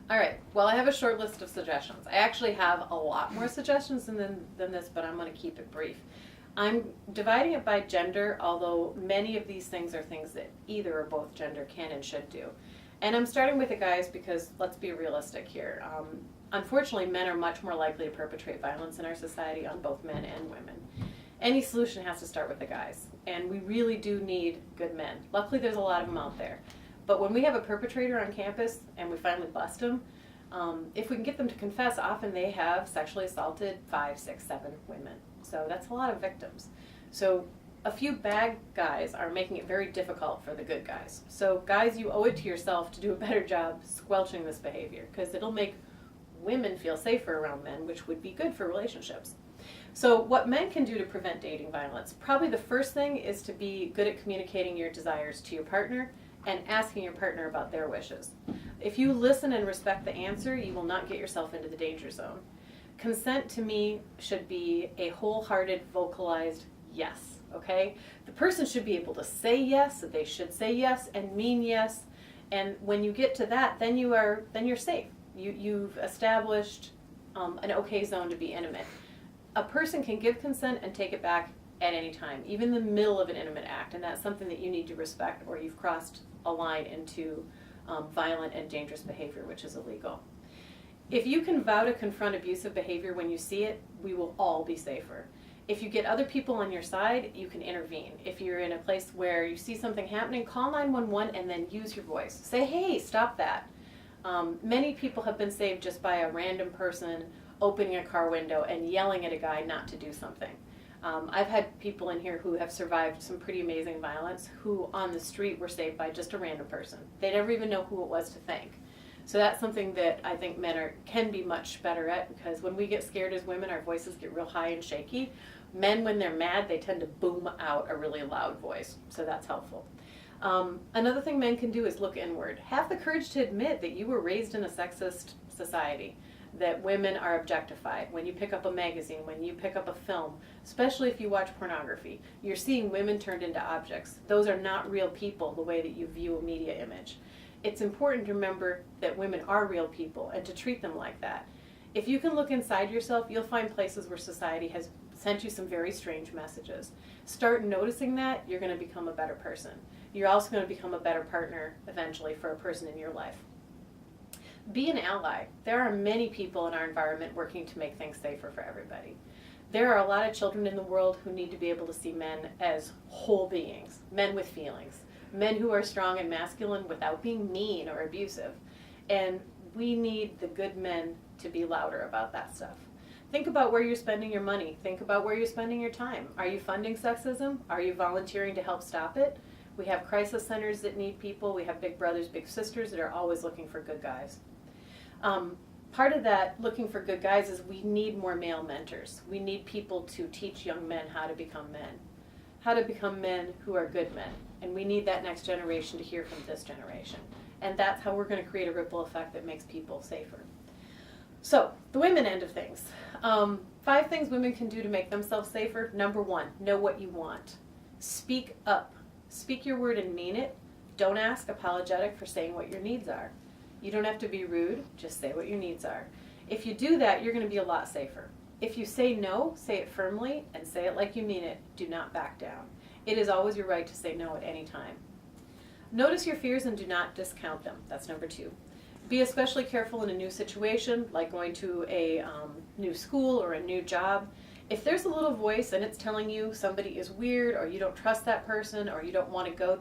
All right, well, I have a short list of suggestions. I actually have a lot more suggestions than this, but I'm going to keep it brief. I'm dividing it by gender, although many of these things are things that either or both gender can and should do. And I'm starting with the guys because let's be realistic here. Unfortunately, men are much more likely to perpetrate violence in our society on both men and women. Any solution has to start with the guys, and we really do need good men. Luckily, there's a lot of them out there. But when we have a perpetrator on campus and we finally bust them, if we can get them to confess, often they have sexually assaulted 5, 6, 7 women. So that's a lot of victims. So a few bad guys are making it very difficult for the good guys. So guys, you owe it to yourself to do a better job squelching this behavior, because it'll make women feel safer around men, which would be good for relationships. So what men can do to prevent dating violence, probably the first thing is to be good at communicating your desires to your partner and asking your partner about their wishes. If you listen and respect the answer, you will not get yourself into the danger zone. Consent to me should be a wholehearted, vocalized yes, okay? The person should be able to say yes, they should say yes and mean yes, and when you get to that, then you're safe. You've established an okay zone to be intimate. A person can give consent and take it back at any time, even in the middle of an intimate act, and that's something that you need to respect, or you've crossed a line into violent and dangerous behavior, which is illegal. If you can vow to confront abusive behavior when you see it, we will all be safer. If you get other people on your side, you can intervene. If you're in a place where you see something happening, call 911 and then use your voice. Say, hey, stop that. Many people have been saved just by a random person opening a car window and yelling at a guy not to do something. I've had people in here who have survived some pretty amazing violence who on the street were saved by just a random person. They never even know who it was to thank. So that's something that I think men can be much better at, because when we get scared as women, our voices get real high and shaky. Men, when they're mad, they tend to boom out a really loud voice. So that's helpful. Another thing men can do is look inward. Have the courage to admit that you were raised in a sexist society, that women are objectified. When you pick up a magazine, when you pick up a film, especially if you watch pornography, you're seeing women turned into objects. Those are not real people the way that you view a media image. It's important to remember that women are real people and to treat them like that. If you can look inside yourself, you'll find places where society has sent you some very strange messages. Start noticing that, you're going to become a better person. You're also going to become a better partner eventually for a person in your life. Be an ally. There are many people in our environment working to make things safer for everybody. There are a lot of children in the world who need to be able to see men as whole beings, men with feelings, men who are strong and masculine without being mean or abusive. And we need the good men to be louder about that stuff. Think about where you're spending your money. Think about where you're spending your time. Are you funding sexism? Are you volunteering to help stop it? We have crisis centers that need people. We have big brothers, big sisters that are always looking for good guys. Part of that looking for good guys is we need more male mentors. We need people to teach young men how to become men who are good men. And we need that next generation to hear from this generation. And that's how we're going to create a ripple effect that makes people safer. So, the women end of things. 5 things women can do to make themselves safer. Number 1, know what you want. Speak up. Speak your word and mean it. Don't ask apologetic for saying what your needs are. You don't have to be rude, just say what your needs are. If you do that, you're going to be a lot safer. If you say no, say it firmly and say it like you mean it. Do not back down. It is always your right to say no at any time. Notice your fears and do not discount them. That's number 2. Be especially careful in a new situation, like going to a new school or a new job. If there's a little voice and it's telling you somebody is weird, or you don't trust that person, or you don't want to go